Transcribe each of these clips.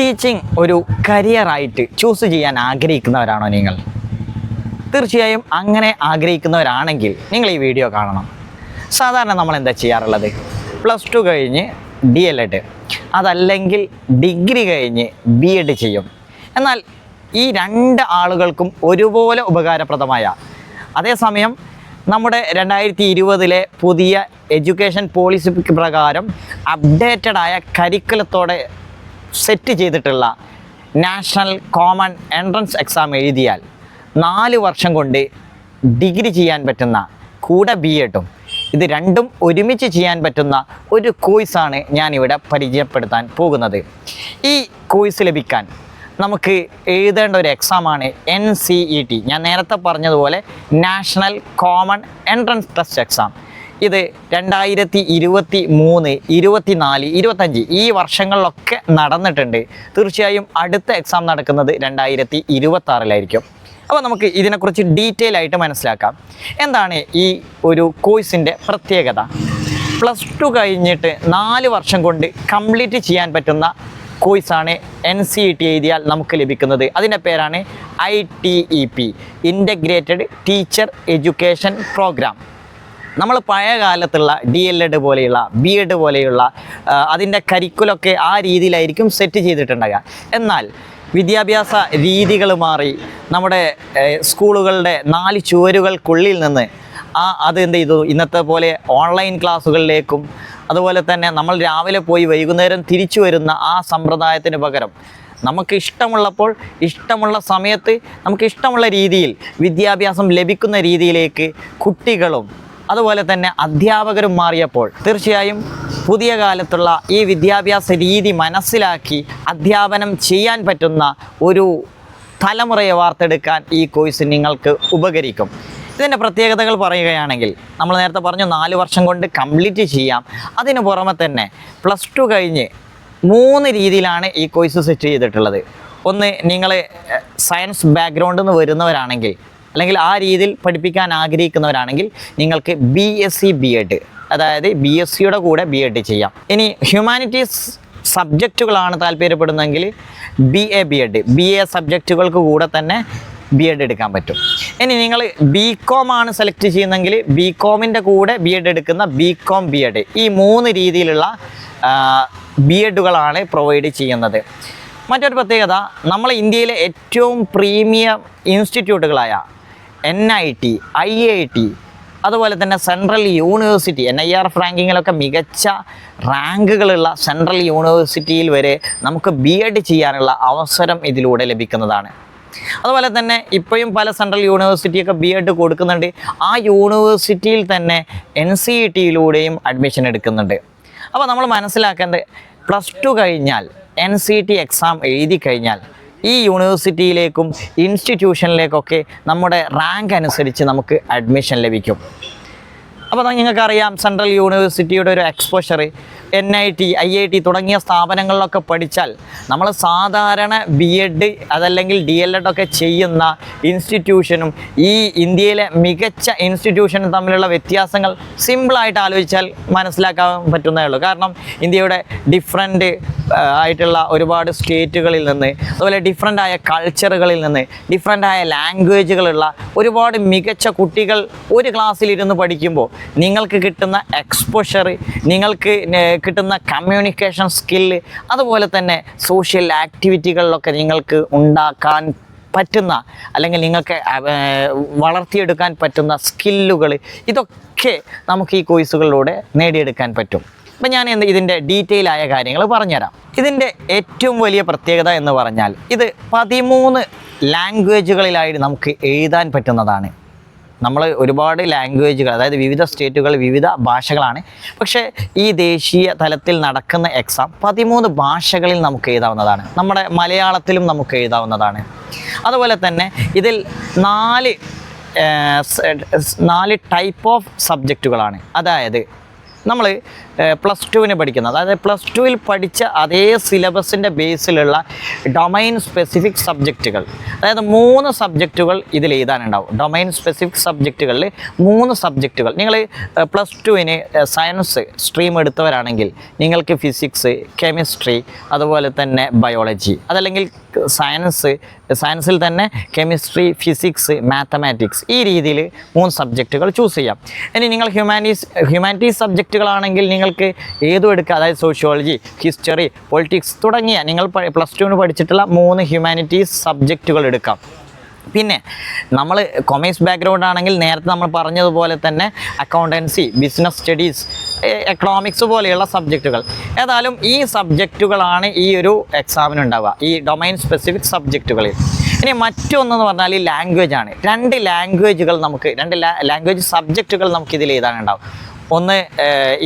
Teaching ഒരു കരിയറായിട്ട് choose ചെയ്യാൻ ആഗ്രഹിക്കുന്നവരാണോ നിങ്ങൾ? തീർച്ചയായും അങ്ങനെ ആഗ്രഹിക്കുന്നവരാണെങ്കിൽ നിങ്ങൾ ഈ വീഡിയോ കാണണം. സാധാരണ നമ്മൾ എന്താ ചെയ്യാറുള്ളത്? +2 കഴിഞ്ഞ് DLED, അതല്ലെങ്കിൽ ഡിഗ്രി കഴിഞ്ഞ് B.Ed ചെയ്യും. എന്നാൽ ഈ രണ്ട് ആളുകൾക്കും ഒരുപോലെ ഉപകാരപ്രദമായ, അതേസമയം നമ്മുടെ 2020 പുതിയ എഡ്യൂക്കേഷൻ പോളിസി പ്രകാരം അപ്ഡേറ്റഡായ കരിക്കുലത്തോടെ സെറ്റ് ചെയ്തിട്ടുള്ള നാഷണൽ കോമൺ എൻട്രൻസ് എക്സാം എഴുതിയാൽ 4 വർഷം കൊണ്ട് ഡിഗ്രി ചെയ്യാൻ പറ്റുന്ന, കൂടെ B.Edഉം, ഇത് രണ്ടും ഒരുമിച്ച് ചെയ്യാൻ പറ്റുന്ന ഒരു കോഴ്സാണ് ഞാനിവിടെ പരിചയപ്പെടുത്താൻ പോകുന്നത്. ഈ കോഴ്സ് ലഭിക്കാൻ നമുക്ക് എഴുതേണ്ട ഒരു എക്സാമാണ് NCET. ഞാൻ നേരത്തെ പറഞ്ഞതുപോലെ national common entrance test exam. ഇത് 2023, 24, 25 ഈ വർഷങ്ങളിലൊക്കെ നടന്നിട്ടുണ്ട്. തീർച്ചയായും അടുത്ത എക്സാം നടക്കുന്നത് 2026 അപ്പോൾ നമുക്ക് ഇതിനെക്കുറിച്ച് ഡീറ്റെയിൽ ആയിട്ട് മനസ്സിലാക്കാം. എന്താണ് ഈ ഒരു കോഴ്സിൻ്റെ പ്രത്യേകത? +2 കഴിഞ്ഞിട്ട് 4 വർഷം കൊണ്ട് കംപ്ലീറ്റ് ചെയ്യാൻ പറ്റുന്ന കോഴ്സാണ് NCET എഴുതിയാൽ നമുക്ക് ലഭിക്കുന്നത്. അതിൻ്റെ പേരാണ് ITEP, integrated teacher education programme. നമ്മൾ പഴയ കാലത്തുള്ള DLED പോലെയുള്ള B.Ed പോലെയുള്ള അതിൻ്റെ കരിക്കുലൊക്കെ ആ രീതിയിലായിരിക്കും സെറ്റ് ചെയ്തിട്ടുണ്ടാകുക. എന്നാൽ വിദ്യാഭ്യാസ രീതികൾ മാറി നമ്മുടെ സ്കൂളുകളുടെ 4 ചുവരുകൾക്കുള്ളിൽ നിന്ന് അത് എന്ത് ചെയ്തു, ഇന്നത്തെ പോലെ ഓൺലൈൻ ക്ലാസ്സുകളിലേക്കും അതുപോലെ തന്നെ നമ്മൾ രാവിലെ പോയി വൈകുന്നേരം തിരിച്ചു വരുന്ന ആ സമ്പ്രദായത്തിന് പകരം നമുക്ക് ഇഷ്ടമുള്ളപ്പോൾ ഇഷ്ടമുള്ള സമയത്ത് നമുക്ക് ഇഷ്ടമുള്ള രീതിയിൽ വിദ്യാഭ്യാസം ലഭിക്കുന്ന രീതിയിലേക്ക് കുട്ടികളും അതുപോലെ തന്നെ അധ്യാപകരും മാറിയപ്പോൾ തീർച്ചയായും പുതിയ കാലത്തുള്ള ഈ വിദ്യാഭ്യാസ രീതി മനസ്സിലാക്കി അധ്യാപനം ചെയ്യാൻ പറ്റുന്ന ഒരു തലമുറയെ വാർത്തെടുക്കാൻ ഈ കോഴ്സ് നിങ്ങൾക്ക് ഉപകരിക്കും. ഇതിൻ്റെ പ്രത്യേകതകൾ പറയുകയാണെങ്കിൽ നമ്മൾ നേരത്തെ പറഞ്ഞു 4 വർഷം കൊണ്ട് കംപ്ലീറ്റ് ചെയ്യാം. അതിന് പുറമെ തന്നെ +2 കഴിഞ്ഞ് 3 രീതിയിലാണ് ഈ കോഴ്സ് സെറ്റ് ചെയ്തിട്ടുള്ളത്. ഒന്ന്, നിങ്ങൾ സയൻസ് ബാക്ക്ഗ്രൗണ്ടിൽ നിന്ന് വരുന്നവരാണെങ്കിൽ അല്ലെങ്കിൽ ആ രീതിയിൽ പഠിപ്പിക്കാൻ ആഗ്രഹിക്കുന്നവരാണെങ്കിൽ നിങ്ങൾക്ക് BSc B.Ed, അതായത് BScയുടെ കൂടെ B.Ed ചെയ്യാം. ഇനി ഹ്യൂമാനിറ്റീസ് സബ്ജക്റ്റുകളാണ് താല്പര്യപ്പെടുന്നതെങ്കിൽ BA B.Ed, BA സബ്ജക്റ്റുകൾക്ക് കൂടെ തന്നെ B.Ed എടുക്കാൻ പറ്റും. ഇനി നിങ്ങൾ BCom ആണ് സെലക്ട് ചെയ്യുന്നതെങ്കിൽ BComൻ്റെ കൂടെ B.Ed എടുക്കുന്ന BCom B.Ed, ഈ 3 രീതിയിലുള്ള B.Edകളാണ് പ്രൊവൈഡ് ചെയ്യുന്നത്. മറ്റൊരു പ്രത്യേകത, നമ്മൾ ഇന്ത്യയിലെ ഏറ്റവും പ്രീമിയം ഇൻസ്റ്റിറ്റ്യൂട്ടുകളായ NIT, IIT, അതുപോലെ തന്നെ സെൻട്രൽ യൂണിവേഴ്സിറ്റി, NIRF റാങ്കിങ്ങിലൊക്കെ മികച്ച റാങ്കുകളുള്ള സെൻട്രൽ യൂണിവേഴ്സിറ്റിയിൽ വരെ നമുക്ക് B.Ed ചെയ്യാനുള്ള അവസരം ഇതിലൂടെ ലഭിക്കുന്നതാണ്. അതുപോലെ തന്നെ ഇപ്പോഴും പല സെൻട്രൽ യൂണിവേഴ്സിറ്റിയൊക്കെ B.Ed കൊടുക്കുന്നുണ്ട്. ആ യൂണിവേഴ്സിറ്റിയിൽ തന്നെ NCETയിലൂടെയും അഡ്മിഷൻ എടുക്കുന്നുണ്ട്. അപ്പോൾ നമ്മൾ മനസ്സിലാക്കേണ്ടത്, +2 കഴിഞ്ഞാൽ NCET എക്സാം എഴുതി കഴിഞ്ഞാൽ ഈ യൂണിവേഴ്സിറ്റിയിലേക്കും ഇൻസ്റ്റിറ്റ്യൂഷനിലേക്കൊക്കെ നമ്മുടെ റാങ്ക് അനുസരിച്ച് നമുക്ക് അഡ്മിഷൻ ലഭിക്കും. അപ്പോൾ നിങ്ങൾക്കറിയാം, സെൻട്രൽ യൂണിവേഴ്സിറ്റിയുടെ ഒരു എക്സ്പോഷർ NIT, IIT തുടങ്ങിയ സ്ഥാപനങ്ങളിലൊക്കെ പഠിച്ചാൽ നമ്മൾ സാധാരണ B.Ed അതല്ലെങ്കിൽ DLED ഒക്കെ ചെയ്യുന്ന ഇൻസ്റ്റിറ്റ്യൂഷനും ഈ ഇന്ത്യയിലെ മികച്ച ഇൻസ്റ്റിറ്റ്യൂഷനും തമ്മിലുള്ള വ്യത്യാസങ്ങൾ സിമ്പിളായിട്ട് ആലോചിച്ചാൽ മനസ്സിലാക്കാൻ പറ്റുന്നേ ഉള്ളൂ. കാരണം ഇന്ത്യയുടെ ഡിഫറെൻ്റ് ആയിട്ടുള്ള ഒരുപാട് സ്റ്റേറ്റുകളിൽ നിന്ന്, അതുപോലെ ഡിഫറെൻ്റ് ആയ കൾച്ചറുകളിൽ നിന്ന്, ഡിഫറെൻ്റ് ആയ ലാംഗ്വേജുകളുള്ള ഒരുപാട് മികച്ച കുട്ടികൾ ഒരു ക്ലാസ്സിലിരുന്ന് പഠിക്കുമ്പോൾ നിങ്ങൾക്ക് കിട്ടുന്ന എക്സ്പോഷർ, നിങ്ങൾക്ക് കിട്ടുന്ന കമ്മ്യൂണിക്കേഷൻ സ്കില്ല്, അതുപോലെ തന്നെ സോഷ്യൽ ആക്ടിവിറ്റികളിലൊക്കെ നിങ്ങൾക്ക് ഉണ്ടാക്കാൻ പറ്റുന്ന അല്ലെങ്കിൽ നിങ്ങൾക്ക് വളർത്തിയെടുക്കാൻ പറ്റുന്ന സ്കില്ലുകൾ, ഇതൊക്കെ നമുക്ക് ഈ കോഴ്സുകളിലൂടെ നേടിയെടുക്കാൻ പറ്റും. അപ്പം ഞാൻ ഇതിൻ്റെ ഡീറ്റെയിൽ ആയ കാര്യങ്ങൾ പറഞ്ഞുതരാം. ഇതിൻ്റെ ഏറ്റവും വലിയ പ്രത്യേകത എന്ന് പറഞ്ഞാൽ ഇത് 13 ലാംഗ്വേജുകളിലായിട്ട് നമുക്ക് എഴുതാൻ പറ്റുന്നതാണ്. നമ്മൾ ഒരുപാട് ലാംഗ്വേജുകൾ, അതായത് വിവിധ സ്റ്റേറ്റുകൾ, വിവിധ ഭാഷകളാണ്. പക്ഷേ ഈ ദേശീയ തലത്തിൽ നടക്കുന്ന എക്സാം 13 ഭാഷകളിൽ നമുക്ക് എഴുതാവുന്നതാണ്. നമ്മുടെ മലയാളത്തിലും നമുക്ക് എഴുതാവുന്നതാണ്. അതുപോലെ തന്നെ ഇതിൽ 4 ടൈപ്പ് ഓഫ് സബ്ജക്റ്റുകളാണ്. അതായത് നമ്മൾ +2 പഠിക്കുന്നത്, അതായത് +2 പഠിച്ച അതേ സിലബസിൻ്റെ ബേസിലുള്ള ഡൊമൈൻ സ്പെസിഫിക് സബ്ജക്റ്റുകൾ, അതായത് 3 സബ്ജക്റ്റുകൾ ഇതിൽ എഴുതാനുണ്ടാവും. Domain specific സബ്ജക്റ്റുകളിൽ 3 സബ്ജക്റ്റുകൾ. നിങ്ങൾ +2-ന് സയൻസ് സ്ട്രീം എടുത്തവരാണെങ്കിൽ നിങ്ങൾക്ക് ഫിസിക്സ്, കെമിസ്ട്രി, അതുപോലെ തന്നെ ബയോളജി, അതല്ലെങ്കിൽ സയൻസിൽ തന്നെ കെമിസ്ട്രി, ഫിസിക്സ്, മാത്തമാറ്റിക്സ്, ഈ രീതിയിൽ 3 സബ്ജക്റ്റുകൾ ചൂസ് ചെയ്യാം. ഇനി നിങ്ങൾ ഹ്യൂമാനിറ്റീസ് സബ്ജക്റ്റുകളാണെങ്കിൽ നിങ്ങൾക്ക് ഏതും എടുക്കുക. അതായത് സോഷ്യോളജി, ഹിസ്റ്ററി, പൊളിറ്റിക്സ് തുടങ്ങിയ നിങ്ങൾ +2-ന് പഠിച്ചിട്ടുള്ള 3 ഹ്യൂമാനിറ്റീസ് സബ്ജക്റ്റുകൾ എടുക്കാം. പിന്നെ നമ്മൾ കൊമേഴ്സ് ബാക്ക്ഗ്രൗണ്ട് ആണെങ്കിൽ നേരത്തെ നമ്മൾ പറഞ്ഞതുപോലെ തന്നെ അക്കൗണ്ടൻസി, ബിസിനസ് സ്റ്റഡീസ്, എക്കണോമിക്സ് പോലെയുള്ള സബ്ജക്റ്റുകൾ. ഏതായാലും ഈ സബ്ജക്റ്റുകളാണ് ഈ ഒരു എക്സാമിനുണ്ടാവുക, ഈ ഡൊമൈൻ സ്പെസിഫിക് സബ്ജക്റ്റുകളിൽ. ഇനി മറ്റൊന്നെന്ന് പറഞ്ഞാൽ ഈ ലാംഗ്വേജ് ആണ്. 2 ലാംഗ്വേജുകൾ ലാംഗ്വേജ് സബ്ജക്റ്റുകൾ നമുക്ക് ഇതിൽ എഴുതാനുണ്ടാവും. ഒന്ന്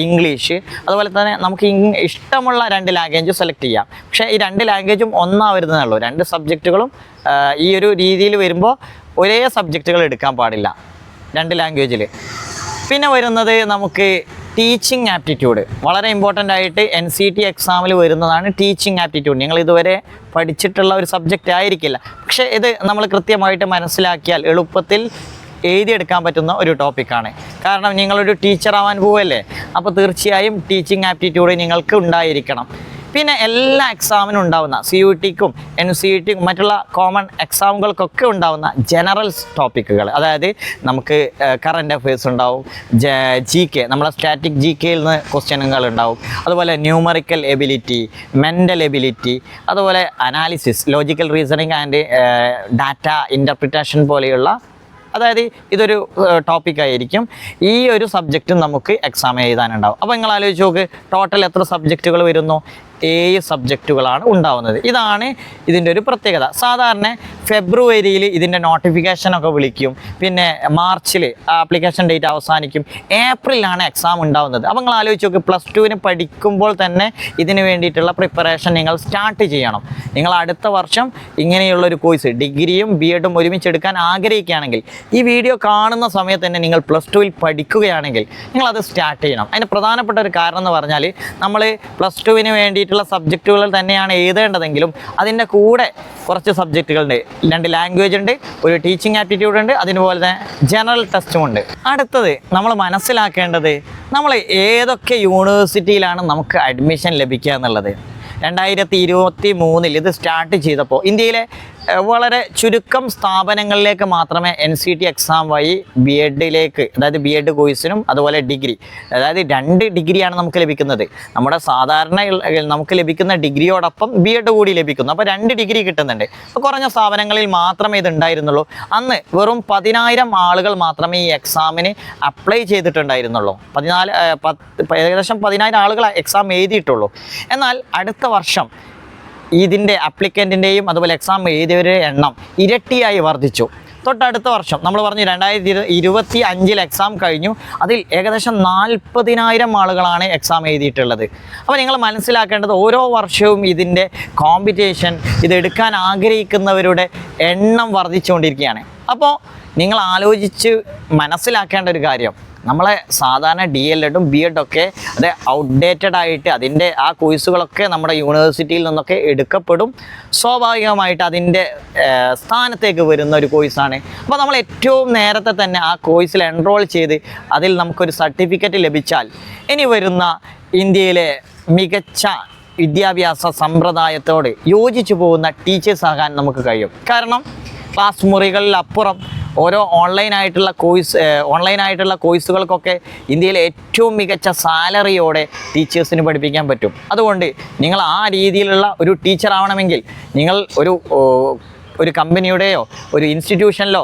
ഇംഗ്ലീഷ്, അതുപോലെ തന്നെ നമുക്ക് ഇഷ്ടമുള്ള 2 ലാംഗ്വേജ് സെലക്ട് ചെയ്യാം. പക്ഷേ ഈ 2 ലാംഗ്വേജും ഒന്നാ വരുന്നതേ 2 സബ്ജക്റ്റുകളും ഈ ഒരു രീതിയിൽ വരുമ്പോൾ ഒരേ സബ്ജക്റ്റുകൾ എടുക്കാൻ പാടില്ല 2 ലാംഗ്വേജിൽ. പിന്നെ വരുന്നത് നമുക്ക് ടീച്ചിങ് ആപ്റ്റിറ്റ്യൂഡ്. വളരെ ഇമ്പോർട്ടൻ്റ് ആയിട്ട് NCT എക്സാമിൽ വരുന്നതാണ് ടീച്ചിങ് ആപ്റ്റിറ്റ്യൂഡ്. നിങ്ങൾ ഇതുവരെ പഠിച്ചിട്ടുള്ള ഒരു സബ്ജക്റ്റ് ആയിരിക്കില്ല, പക്ഷേ ഇത് നമ്മൾ കൃത്യമായിട്ട് മനസ്സിലാക്കിയാൽ എളുപ്പത്തിൽ എഴുതിയെടുക്കാൻ പറ്റുന്ന ഒരു ടോപ്പിക്കാണ്. കാരണം നിങ്ങളൊരു ടീച്ചറാവാൻ പോവല്ലേ, അപ്പോൾ തീർച്ചയായും ടീച്ചിങ് ആപ്റ്റിറ്റ്യൂഡ് നിങ്ങൾക്ക് ഉണ്ടായിരിക്കണം. പിന്നെ എല്ലാ എക്സാമിനും ഉണ്ടാവുന്ന CUT-ക്കും NCT-ക്കും മറ്റുള്ള കോമൺ എക്സാമുകൾക്കൊക്കെ ഉണ്ടാവുന്ന ജനറൽ ടോപ്പിക്കുകൾ, അതായത് നമുക്ക് കറണ്ട് അഫയേഴ്സ് ഉണ്ടാവും, GK, നമ്മളെ സ്റ്റാറ്റിക് GKയിൽ നിന്ന് ക്വസ്റ്റ്യനുകൾ ഉണ്ടാവും, അതുപോലെ ന്യൂമറിക്കൽ എബിലിറ്റി, മെൻ്റൽ എബിലിറ്റി, അതുപോലെ analysis, logical reasoning and data interpretation പോലെയുള്ള, അതായത് ഇതൊരു ടോപ്പിക്കായിരിക്കും. ഈ ഒരു സബ്ജക്റ്റും നമുക്ക് എക്സാം എഴുതാനുണ്ടാവും. അപ്പോൾ നിങ്ങൾ ആലോചിച്ച് നോക്ക്, ടോട്ടൽ എത്ര സബ്ജക്റ്റുകൾ വരുന്നു? 7 സബ്ജക്റ്റുകളാണ് ഉണ്ടാവുന്നത്. ഇതാണ് ഇതിൻ്റെ ഒരു പ്രത്യേകത. സാധാരണ ഫെബ്രുവരിയിൽ ഇതിൻ്റെ നോട്ടിഫിക്കേഷനൊക്കെ വിളിക്കും, പിന്നെ മാർച്ചിൽ ആപ്ലിക്കേഷൻ ഡേറ്റ് അവസാനിക്കും, ഏപ്രിലാണ് എക്സാം ഉണ്ടാവുന്നത്. അപ്പോൾ നിങ്ങൾ ആലോചിച്ച് നോക്ക്, +2-ന് പഠിക്കുമ്പോൾ തന്നെ ഇതിന് വേണ്ടിയിട്ടുള്ള പ്രിപ്പറേഷൻ നിങ്ങൾ സ്റ്റാർട്ട് ചെയ്യണം. നിങ്ങൾ അടുത്ത വർഷം ഇങ്ങനെയുള്ളൊരു കോഴ്സ് ഡിഗ്രിയും B.Ed-ഉം ഒരുമിച്ചെടുക്കാൻ ആഗ്രഹിക്കുകയാണെങ്കിൽ, ഈ വീഡിയോ കാണുന്ന സമയത്ത് തന്നെ നിങ്ങൾ +2-ൽ പഠിക്കുകയാണെങ്കിൽ നിങ്ങളത് സ്റ്റാർട്ട് ചെയ്യണം. അതിന് പ്രധാനപ്പെട്ട ഒരു കാരണം എന്ന് പറഞ്ഞാൽ, നമ്മൾ +2-ന് വേണ്ടിയിട്ടുള്ള സബ്ജക്റ്റുകൾ തന്നെയാണ് എഴുതേണ്ടതെങ്കിലും അതിൻ്റെ കൂടെ കുറച്ച് സബ്ജക്റ്റുകളുണ്ട്. 2 ലാംഗ്വേജ് ഉണ്ട്, ഒരു ടീച്ചിങ് ആപ്റ്റിറ്റ്യൂഡ് ഉണ്ട്, അതുപോലെ തന്നെ ജനറൽ ടെസ്റ്റും ഉണ്ട്. അടുത്തത് നമ്മൾ മനസ്സിലാക്കേണ്ടത്, നമ്മൾ ഏതൊക്കെ യൂണിവേഴ്സിറ്റിയിലാണ് നമുക്ക് അഡ്മിഷൻ ലഭിക്കുക എന്നുള്ളത്. 2023-ൽ ഇത് സ്റ്റാർട്ട് ചെയ്തപ്പോൾ ഇന്ത്യയിലെ വളരെ ചുരുക്കം സ്ഥാപനങ്ങളിലേക്ക് മാത്രമേ NCT എക്സാം വഴി B.Ed-ലേക്ക്, അതായത് B.Ed കോഴ്സിനും അതുപോലെ ഡിഗ്രി, അതായത് 2 ഡിഗ്രിയാണ് നമുക്ക് ലഭിക്കുന്നത്. നമ്മുടെ സാധാരണ നമുക്ക് ലഭിക്കുന്ന ഡിഗ്രിയോടൊപ്പം B.Ed കൂടി ലഭിക്കുന്നു. അപ്പോൾ 2 ഡിഗ്രി കിട്ടുന്നുണ്ട്. അപ്പോൾ കുറഞ്ഞ സ്ഥാപനങ്ങളിൽ മാത്രമേ ഇത് ഉണ്ടായിരുന്നുള്ളൂ. അന്ന് വെറും 10,000 ആളുകൾ മാത്രമേ ഈ എക്സാമിന് അപ്ലൈ ചെയ്തിട്ടുണ്ടായിരുന്നുള്ളൂ. ഏകദേശം 10,000 ആളുകൾ എക്സാം എഴുതിയിട്ടുള്ളൂ. എന്നാൽ അടുത്ത വർഷം ഇതിൻ്റെ അപ്ലിക്കൻറ്റിൻ്റെയും അതുപോലെ എക്സാം എഴുതിയവരുടെ എണ്ണം ഇരട്ടിയായി വർദ്ധിച്ചു. തൊട്ടടുത്ത വർഷം നമ്മൾ പറഞ്ഞു 2025-ൽ എക്സാം കഴിഞ്ഞു, അതിൽ ഏകദേശം 40,000 ആളുകളാണ് എക്സാം എഴുതിയിട്ടുള്ളത്. അപ്പോൾ നിങ്ങൾ മനസ്സിലാക്കേണ്ടത്, ഓരോ വർഷവും ഇതിൻ്റെ കോമ്പറ്റീഷൻ, ഇതെടുക്കാൻ ആഗ്രഹിക്കുന്നവരുടെ എണ്ണം വർദ്ധിച്ചുകൊണ്ടിരിക്കുകയാണ്. അപ്പോൾ നിങ്ങൾ ആലോചിച്ച് മനസ്സിലാക്കേണ്ട ഒരു കാര്യം, നമ്മളെ സാധാരണ DL-Ed-ഉം B.Ed ഒക്കെ അത് ഔട്ട്ഡേറ്റഡ് ആയിട്ട് അതിൻ്റെ ആ കോഴ്സുകളൊക്കെ നമ്മുടെ യൂണിവേഴ്സിറ്റിയിൽ നിന്നൊക്കെ എടുക്കപ്പെടും. സ്വാഭാവികമായിട്ട് അതിൻ്റെ സ്ഥാനത്തേക്ക് വരുന്ന ഒരു കോഴ്സാണ്. അപ്പോൾ നമ്മൾ ഏറ്റവും നേരത്തെ തന്നെ ആ കോഴ്സിൽ എൻറോൾ ചെയ്ത് അതിൽ നമുക്കൊരു സർട്ടിഫിക്കറ്റ് ലഭിച്ചാൽ ഇനി വരുന്ന ഇന്ത്യയിലെ മികച്ച വിദ്യാഭ്യാസ സമ്പ്രദായത്തോട് യോജിച്ചു പോകുന്ന ടീച്ചേഴ്സ് ആകാൻ നമുക്ക് കഴിയും. കാരണം ക്ലാസ് മുറികളിലപ്പുറം ഓരോ ഓൺലൈനായിട്ടുള്ള കോഴ്സുകൾക്കൊക്കെ ഇന്ത്യയിലെ ഏറ്റവും മികച്ച സാലറിയോടെ ടീച്ചേഴ്സിന് പഠിപ്പിക്കാൻ പറ്റും. അതുകൊണ്ട് നിങ്ങൾ ആ രീതിയിലുള്ള ഒരു ടീച്ചർ ആവണമെങ്കിൽ നിങ്ങൾ ഒരു കമ്പനിയുടെയോ ഒരു ഇൻസ്റ്റിറ്റ്യൂഷനിലോ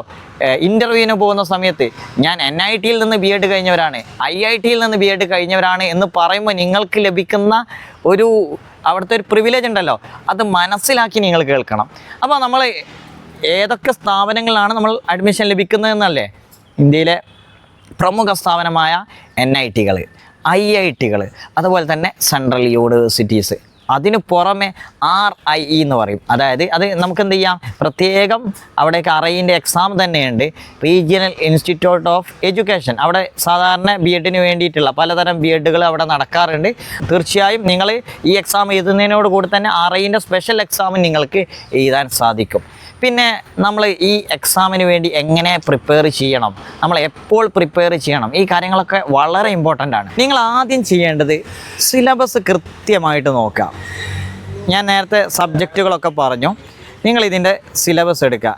ഇൻ്റർവ്യൂവിന് പോകുന്ന സമയത്ത് ഞാൻ NIT-യിൽ നിന്ന് B.Ed കഴിഞ്ഞവരാണ്, IIT-യിൽ നിന്ന് B.Ed കഴിഞ്ഞവരാണ് എന്ന് പറയുമ്പോൾ നിങ്ങൾക്ക് ലഭിക്കുന്ന അവിടുത്തെ ഒരു പ്രിവിലേജ് ഉണ്ടല്ലോ, അത് മനസ്സിലാക്കി നിങ്ങൾ കേൾക്കണം. അപ്പോൾ നമ്മൾ ഏതൊക്കെ സ്ഥാപനങ്ങളിലാണ് നമ്മൾ അഡ്മിഷൻ ലഭിക്കുന്നതെന്നല്ലേ, ഇന്ത്യയിലെ പ്രമുഖ സ്ഥാപനമായ NIT-കൾ, IIT-കൾ, അതുപോലെ തന്നെ സെൻട്രൽ യൂണിവേഴ്സിറ്റീസ്, അതിന് പുറമെ RIE എന്ന് പറയും. അതായത് അത് നമുക്ക് എന്ത് ചെയ്യാം, പ്രത്യേകം അവിടേക്ക് RIൻ്റെ എക്സാം തന്നെയുണ്ട്. Regional institute of education. അവിടെ സാധാരണ BEdന് വേണ്ടിയിട്ടുള്ള പലതരം BEdകൾ അവിടെ നടക്കാറുണ്ട്. തീർച്ചയായും നിങ്ങൾ ഈ എക്സാം എഴുതുന്നതിനോട് കൂടി തന്നെ RIൻ്റെ സ്പെഷ്യൽ എക്സാം നിങ്ങൾക്ക് എഴുതാൻ സാധിക്കും. പിന്നെ നമ്മൾ ഈ എക്സാമിന് വേണ്ടി എങ്ങനെ പ്രിപ്പയർ ചെയ്യണം, നമ്മൾ എപ്പോൾ പ്രിപ്പയർ ചെയ്യണം, ഈ കാര്യങ്ങളൊക്കെ വളരെ ഇമ്പോർട്ടൻ്റ് ആണ്. നിങ്ങൾ ആദ്യം ചെയ്യേണ്ടത് സിലബസ് കൃത്യമായിട്ട് നോക്കാം. ഞാൻ നേരത്തെ സബ്ജക്റ്റുകളൊക്കെ പറഞ്ഞു. നിങ്ങളിതിൻ്റെ സിലബസ് എടുക്കുക.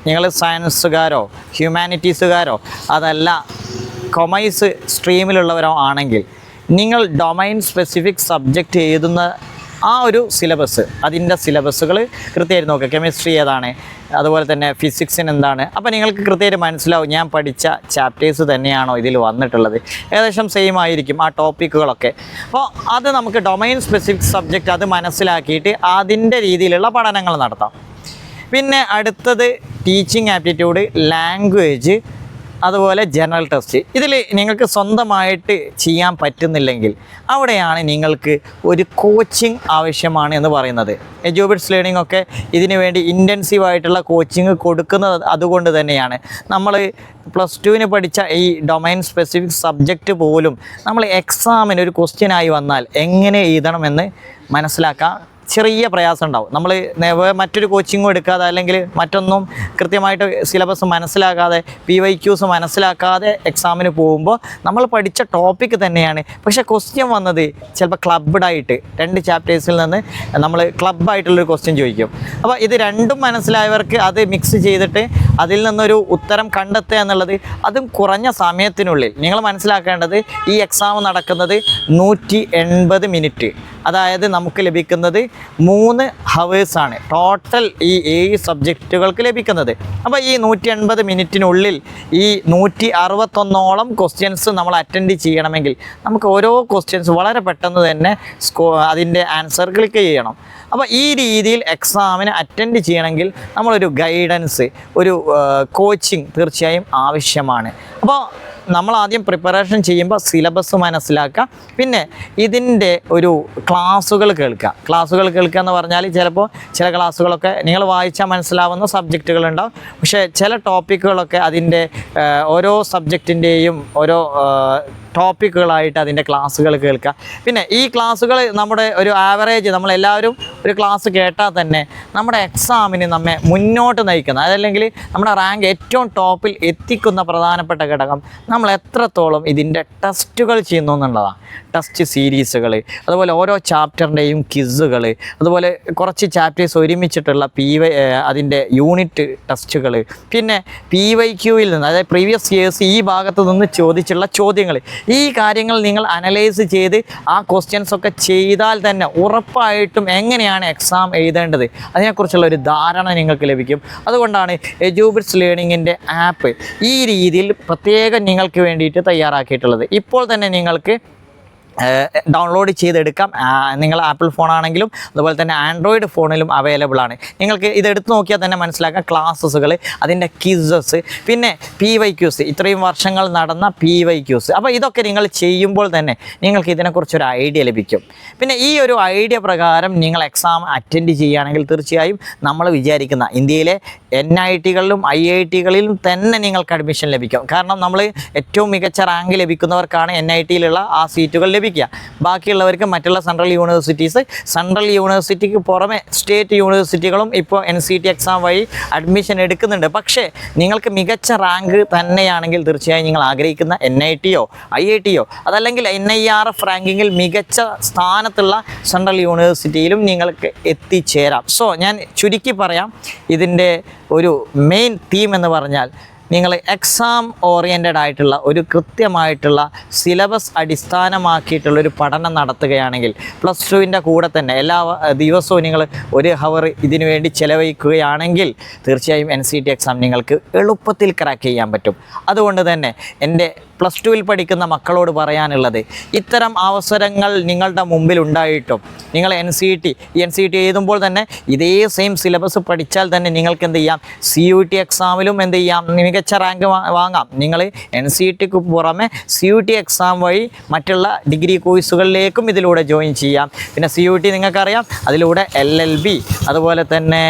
നിങ്ങൾ സയൻസുകാരോ ഹ്യൂമാനിറ്റീസുകാരോ അതല്ല കൊമേഴ്സ് സ്ട്രീമിലുള്ളവരോ ആണെങ്കിൽ നിങ്ങൾ ഡൊമൈൻ സ്പെസിഫിക് സബ്ജക്റ്റ് എഴുതുന്ന ആ ഒരു സിലബസ്, അതിൻ്റെ സിലബസുകൾ കൃത്യമായിട്ട് നോക്കുക. കെമിസ്ട്രി ഏതാണ്, അതുപോലെ തന്നെ ഫിസിക്സിന് എന്താണ്, അപ്പോൾ നിങ്ങൾക്ക് കൃത്യമായിട്ട് മനസ്സിലാവും ഞാൻ പഠിച്ച ചാപ്റ്റേഴ്സ് തന്നെയാണോ ഇതിൽ വന്നിട്ടുള്ളത്. ഏകദേശം സെയിം ആയിരിക്കും ആ ടോപ്പിക്കുകളൊക്കെ. അപ്പോൾ അത് നമുക്ക് ഡൊമൈൻ സ്പെസിഫിക് സബ്ജക്റ്റ് അത് മനസ്സിലാക്കിയിട്ട് അതിൻ്റെ രീതിയിലുള്ള പഠനങ്ങൾ നടത്താം. പിന്നെ അടുത്തത് ടീച്ചിങ് ആപ്റ്റിറ്റ്യൂഡ്, ലാംഗ്വേജ്, അതുപോലെ ജനറൽ ടെസ്റ്റ്. ഇതിൽ നിങ്ങൾക്ക് സ്വന്തമായിട്ട് ചെയ്യാൻ പറ്റുന്നില്ലെങ്കിൽ അവിടെയാണ് നിങ്ങൾക്ക് ഒരു കോച്ചിങ് ആവശ്യമാണ് എന്ന് പറയുന്നത്. എഡ്യൂബിറ്റ്സ് ലേണിംഗ് ഒക്കെ ഇതിനു വേണ്ടി ഇൻറ്റൻസീവായിട്ടുള്ള കോച്ചിങ് കൊടുക്കുന്നത് അതുകൊണ്ട് തന്നെയാണ്. നമ്മൾ +2 പഠിച്ച ഈ ഡൊമൈൻ സ്പെസിഫിക് സബ്ജക്റ്റ് പോലും നമ്മൾ എക്സാമിന് ഒരു ക്വസ്റ്റ്യനായി വന്നാൽ എങ്ങനെ എഴുതണമെന്ന് മനസ്സിലാക്കാൻ ചെറിയ പ്രയാസം ഉണ്ടാവും. നമ്മൾ മറ്റൊരു കോച്ചിങ്ങും എടുക്കാതെ അല്ലെങ്കിൽ മറ്റൊന്നും കൃത്യമായിട്ട് സിലബസ് മനസ്സിലാക്കാതെ PYQs മനസ്സിലാക്കാതെ എക്സാമിന് പോകുമ്പോൾ നമ്മൾ പഠിച്ച ടോപ്പിക്ക് തന്നെയാണ്, പക്ഷേ ക്വസ്റ്റ്യൻ വന്നത് ചിലപ്പോൾ ക്ലബ്ഡായിട്ട് 2 ചാപ്റ്റേഴ്സിൽ നിന്ന് നമ്മൾ ക്ലബ്ബായിട്ടുള്ളൊരു ക്വസ്റ്റ്യൻ ചോദിക്കും. അപ്പോൾ ഇത് രണ്ടും മനസ്സിലായവർക്ക് അത് മിക്സ് ചെയ്തിട്ട് അതിൽ നിന്നൊരു ഉത്തരം കണ്ടെത്തുക എന്നുള്ളത് അതും കുറഞ്ഞ സമയത്തിനുള്ളിൽ. നിങ്ങൾ മനസ്സിലാക്കേണ്ടത് ഈ എക്സാം നടക്കുന്നത് 180 മിനിറ്റ്, അതായത് നമുക്ക് ലഭിക്കുന്നത് 3 ഹവേഴ്സാണ് ടോട്ടൽ ഈ 7 സബ്ജക്റ്റുകൾക്ക് ലഭിക്കുന്നത്. അപ്പോൾ ഈ 180 മിനിറ്റിനുള്ളിൽ ഈ 161ഓളം ക്വസ്റ്റ്യൻസ് നമ്മൾ അറ്റൻഡ് ചെയ്യണമെങ്കിൽ നമുക്ക് ഓരോ ക്വസ്റ്റ്യൻസ് വളരെ പെട്ടെന്ന് തന്നെ അതിൻ്റെ ആൻസർ ക്ലിക്ക് ചെയ്യണം. അപ്പോൾ ഈ രീതിയിൽ എക്സാമിന് അറ്റൻഡ് ചെയ്യണമെങ്കിൽ നമ്മളൊരു ഗൈഡൻസ്, ഒരു കോച്ചിങ് തീർച്ചയായും ആവശ്യമാണ്. അപ്പോൾ നമ്മൾ ആദ്യം പ്രിപ്പറേഷൻ ചെയ്യുമ്പോൾ സിലബസ് മനസ്സിലാക്കുക, പിന്നെ ഇതിൻ്റെ ഒരു ക്ലാസ്സുകൾ കേൾക്കുക. ക്ലാസ്സുകൾ കേൾക്കുക എന്ന് പറഞ്ഞാൽ ചിലപ്പോൾ ചില ക്ലാസ്സുകളൊക്കെ നിങ്ങൾ വായിച്ചാൽ മനസ്സിലാവുന്ന സബ്ജക്റ്റുകളുണ്ടാവും, പക്ഷേ ചില ടോപ്പിക്കുകളൊക്കെ അതിൻ്റെ ഓരോ സബ്ജക്റ്റിൻ്റെയും ഓരോ ടോപ്പിക്കുകളായിട്ട് അതിൻ്റെ ക്ലാസ്സുകൾ കേൾക്കുക. പിന്നെ ഈ ക്ലാസ്സുകൾ നമ്മുടെ ഒരു ആവറേജ് നമ്മളെല്ലാവരും ഒരു ക്ലാസ് കേട്ടാൽ തന്നെ നമ്മുടെ എക്സാമിന് നമ്മെ മുന്നോട്ട് നയിക്കുന്ന, അതല്ലെങ്കിൽ നമ്മുടെ റാങ്ക് ഏറ്റവും ടോപ്പിൽ എത്തിക്കുന്ന പ്രധാനപ്പെട്ട ഘടകം നമ്മൾ എത്രത്തോളം ഇതിൻ്റെ ടെസ്റ്റുകൾ ചെയ്യുന്നു എന്നുള്ളതാണ്. ടെസ്റ്റ് സീരീസുകൾ, അതുപോലെ ഓരോ ചാപ്റ്ററിൻ്റെയും ക്വിസുകൾ, അതുപോലെ കുറച്ച് ചാപ്റ്റേഴ്സ് ഒരുമിച്ചിട്ടുള്ള അതിൻ്റെ യൂണിറ്റ് ടെസ്റ്റുകൾ, പിന്നെ PYQയിൽ നിന്ന്, അതായത് പ്രീവിയസ് ഇയേഴ്സ് ഈ ഭാഗത്ത് നിന്ന് ചോദിച്ചുള്ള ചോദ്യങ്ങൾ, ഈ കാര്യങ്ങൾ നിങ്ങൾ അനലൈസ് ചെയ്ത് ആ ക്വസ്റ്റ്യൻസ് ഒക്കെ ചെയ്താൽ തന്നെ ഉറപ്പായിട്ടും എങ്ങനെയാണ് എക്സാം എഴുതേണ്ടത് അതിനെക്കുറിച്ചുള്ള ഒരു ധാരണ നിങ്ങൾക്ക് ലഭിക്കും. അതുകൊണ്ടാണ് എഡ്യൂബിറ്റ്സ് ലേണിങ്ങിൻ്റെ ആപ്പ് ഈ രീതിയിൽ പ്രത്യേകം നിങ്ങൾക്ക് വേണ്ടിയിട്ട് തയ്യാറാക്കിയിട്ടുള്ളത്. ഇപ്പോൾ തന്നെ നിങ്ങൾക്ക് ഡൗൺലോഡ് ചെയ്തെടുക്കാം. നിങ്ങൾ ആപ്പിൾ ഫോണാണെങ്കിലും അതുപോലെ തന്നെ ആൻഡ്രോയിഡ് ഫോണിലും അവൈലബിൾ ആണ്. നിങ്ങൾക്ക് ഇതെടുത്ത് നോക്കിയാൽ തന്നെ മനസ്സിലാക്കാം ക്ലാസ്സുകൾ, അതിൻ്റെ ക്വിസസ്, പിന്നെ PYQs, ഇത്രയും വർഷങ്ങൾ നടന്ന PYQs. അപ്പോൾ ഇതൊക്കെ നിങ്ങൾ ചെയ്യുമ്പോൾ തന്നെ നിങ്ങൾക്ക് ഇതിനെക്കുറിച്ചൊരു ഐഡിയ ലഭിക്കും. പിന്നെ ഈ ഒരു ഐഡിയ പ്രകാരം നിങ്ങൾ എക്സാം അറ്റൻഡ് ചെയ്യുകയാണെങ്കിൽ തീർച്ചയായും നമ്മൾ വിചാരിക്കുന്ന ഇന്ത്യയിലെ NITകളിലും IITകളിലും തന്നെ നിങ്ങൾക്ക് അഡ്മിഷൻ ലഭിക്കും. കാരണം നമ്മൾ ഏറ്റവും മികച്ച റാങ്ക് ലഭിക്കുന്നവർക്കാണ് NITയിലുള്ള ആ സീറ്റുകൾ ലഭിക്കുക. ബാക്കിയുള്ളവർക്ക് മറ്റുള്ള സെൻട്രൽ യൂണിവേഴ്സിറ്റിക്ക് പുറമെ സ്റ്റേറ്റ് യൂണിവേഴ്സിറ്റികളും ഇപ്പോൾ NCT എക്സാം വഴി അഡ്മിഷൻ എടുക്കുന്നുണ്ട്. പക്ഷേ നിങ്ങൾക്ക് മികച്ച റാങ്ക് തന്നെയാണെങ്കിൽ തീർച്ചയായും നിങ്ങൾ ആഗ്രഹിക്കുന്ന NITയോ IITയോ അതല്ലെങ്കിൽ NIRF റാങ്കിങ്ങിൽ മികച്ച സ്ഥാനത്തുള്ള സെൻട്രൽ യൂണിവേഴ്സിറ്റിയിലും നിങ്ങൾക്ക് എത്തിച്ചേരാം. സോ ഞാൻ ചുരുക്കി പറയാം, ഇതിൻ്റെ ഒരു മെയിൻ തീം എന്ന് പറഞ്ഞാൽ നിങ്ങൾ എക്സാം ഓറിയൻറ്റഡ് ആയിട്ടുള്ള ഒരു കൃത്യമായിട്ടുള്ള സിലബസ് അടിസ്ഥാനമാക്കിയിട്ടുള്ളൊരു പഠനം നടത്തുകയാണെങ്കിൽ +2ൻ്റെ കൂടെ തന്നെ എല്ലാ ദിവസവും നിങ്ങൾ 1 ഹവർ ഇതിനു വേണ്ടി ചിലവഴിക്കുകയാണെങ്കിൽ തീർച്ചയായും NCT എക്സാം നിങ്ങൾക്ക് എളുപ്പത്തിൽ ക്രാക്ക് ചെയ്യാൻ പറ്റും. അതുകൊണ്ട് തന്നെ എൻ്റെ +2 പഠിക്കുന്ന മക്കളോട് പറയാനുള്ളത്, ഇത്തരം അവസരങ്ങൾ നിങ്ങളുടെ മുമ്പിൽ ഉണ്ടായിട്ടും നിങ്ങൾ NCET എഴുതുമ്പോൾ തന്നെ ഇതേ സെയിം സിലബസ് പഠിച്ചാൽ തന്നെ നിങ്ങൾക്ക് എന്ത് ചെയ്യാം, CUT എക്സാമിലും എന്ത് ചെയ്യാം, മികച്ച റാങ്ക് വാങ്ങാം. നിങ്ങൾ NCETക്ക് പുറമെ CUT എക്സാം വഴി മറ്റുള്ള ഡിഗ്രി കോഴ്സുകളിലേക്കും ഇതിലൂടെ ജോയിൻ ചെയ്യാം. പിന്നെ CUT നിങ്ങൾക്കറിയാം, അതിലൂടെ LLB അതുപോലെ തന്നെ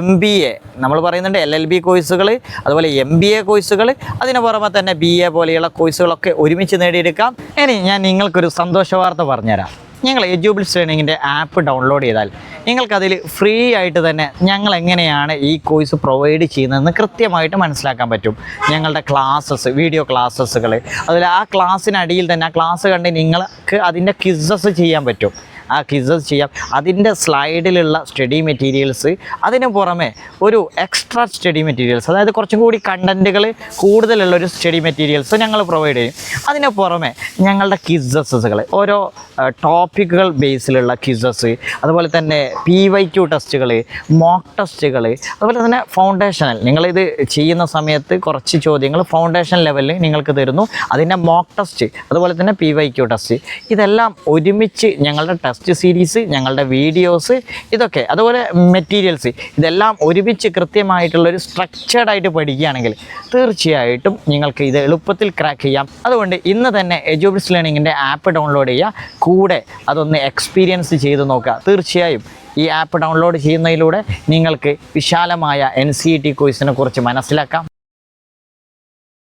MBA നമ്മൾ പറയുന്നുണ്ട്, LLB കോഴ്സുകൾ, അതുപോലെ MBA കോഴ്സുകൾ, അതിന് പുറമെ തന്നെ BA പോലെയുള്ള കോഴ്സുകളൊക്കെ ഒരുമിച്ച് നേടിയെടുക്കാം. ഇനി ഞാൻ നിങ്ങൾക്കൊരു സന്തോഷ വാർത്ത പറഞ്ഞുതരാം. ഞങ്ങൾ എഡ്യൂബിൾസ് ലേണിങ്ങിൻ്റെ ആപ്പ് ഡൗൺലോഡ് ചെയ്താൽ നിങ്ങൾക്കതിൽ ഫ്രീ ആയിട്ട് തന്നെ ഞങ്ങൾ എങ്ങനെയാണ് ഈ കോഴ്സ് പ്രൊവൈഡ് ചെയ്യുന്നതെന്ന് കൃത്യമായിട്ട് മനസ്സിലാക്കാൻ പറ്റും. ഞങ്ങളുടെ ക്ലാസ്സസ്, വീഡിയോ ക്ലാസ്സസുകൾ, അതുപോലെ ആ ക്ലാസ്സിനടിയിൽ തന്നെ ആ ക്ലാസ് കണ്ട് നിങ്ങൾക്ക് അതിൻ്റെ ക്വിസസ് ചെയ്യാൻ പറ്റും. ആ ക്വിസസ് ചെയ്യാം. അതിൻ്റെ സ്ലൈഡിലുള്ള സ്റ്റഡി മെറ്റീരിയൽസ്, അതിന് പുറമെ ഒരു എക്സ്ട്രാ സ്റ്റഡി മെറ്റീരിയൽസ്, അതായത് കുറച്ചും കൂടി കണ്ടൻറ്റുകൾ കൂടുതലുള്ളൊരു സ്റ്റഡി മെറ്റീരിയൽസ് ഞങ്ങൾ പ്രൊവൈഡ് ചെയ്യും. അതിന് പുറമെ ഞങ്ങളുടെ ക്വിസസുകൾ, ഓരോ ടോപ്പിക്കുകൾ ബേസിലുള്ള ക്വിസസ്, അതുപോലെ തന്നെ PYQ ടെസ്റ്റുകൾ, മോക്ക് ടെസ്റ്റുകൾ, അതുപോലെ തന്നെ ഫൗണ്ടേഷണൽ, നിങ്ങളിത് ചെയ്യുന്ന സമയത്ത് കുറച്ച് ചോദ്യങ്ങൾ ഫൗണ്ടേഷൻ ലെവലിൽ നിങ്ങൾക്ക് തരുന്നു. അതിൻ്റെ മോക്ക് ടെസ്റ്റ്, അതുപോലെ തന്നെ PYQ ടെസ്റ്റ്, ഇതെല്ലാം ഒരുമിച്ച് ഞങ്ങളുടെ ടെസ്റ്റ് സീരീസ്, ഞങ്ങളുടെ വീഡിയോസ്, ഇതൊക്കെ അതുപോലെ മെറ്റീരിയൽസ്, ഇതെല്ലാം ഒരുമിച്ച് കൃത്യമായിട്ടുള്ളൊരു സ്ട്രക്ചേർഡായിട്ട് പഠിക്കുകയാണെങ്കിൽ തീർച്ചയായിട്ടും നിങ്ങൾക്ക് ഇത് എളുപ്പത്തിൽ ക്രാക്ക് ചെയ്യാം. അതുകൊണ്ട് ഇന്ന് തന്നെ എഡ്യൂബിൾസ് ലേണിങ്ങിൻ്റെ ആപ്പ് ഡൗൺലോഡ് ചെയ്യുക, കൂടെ അതൊന്ന് എക്സ്പീരിയൻസ് ചെയ്ത് നോക്കുക. തീർച്ചയായും ഈ ആപ്പ് ഡൗൺലോഡ് ചെയ്യുന്നതിലൂടെ നിങ്ങൾക്ക് വിശാലമായ NCET കോഴ്സിനെ കുറിച്ച് മനസ്സിലാക്കാം.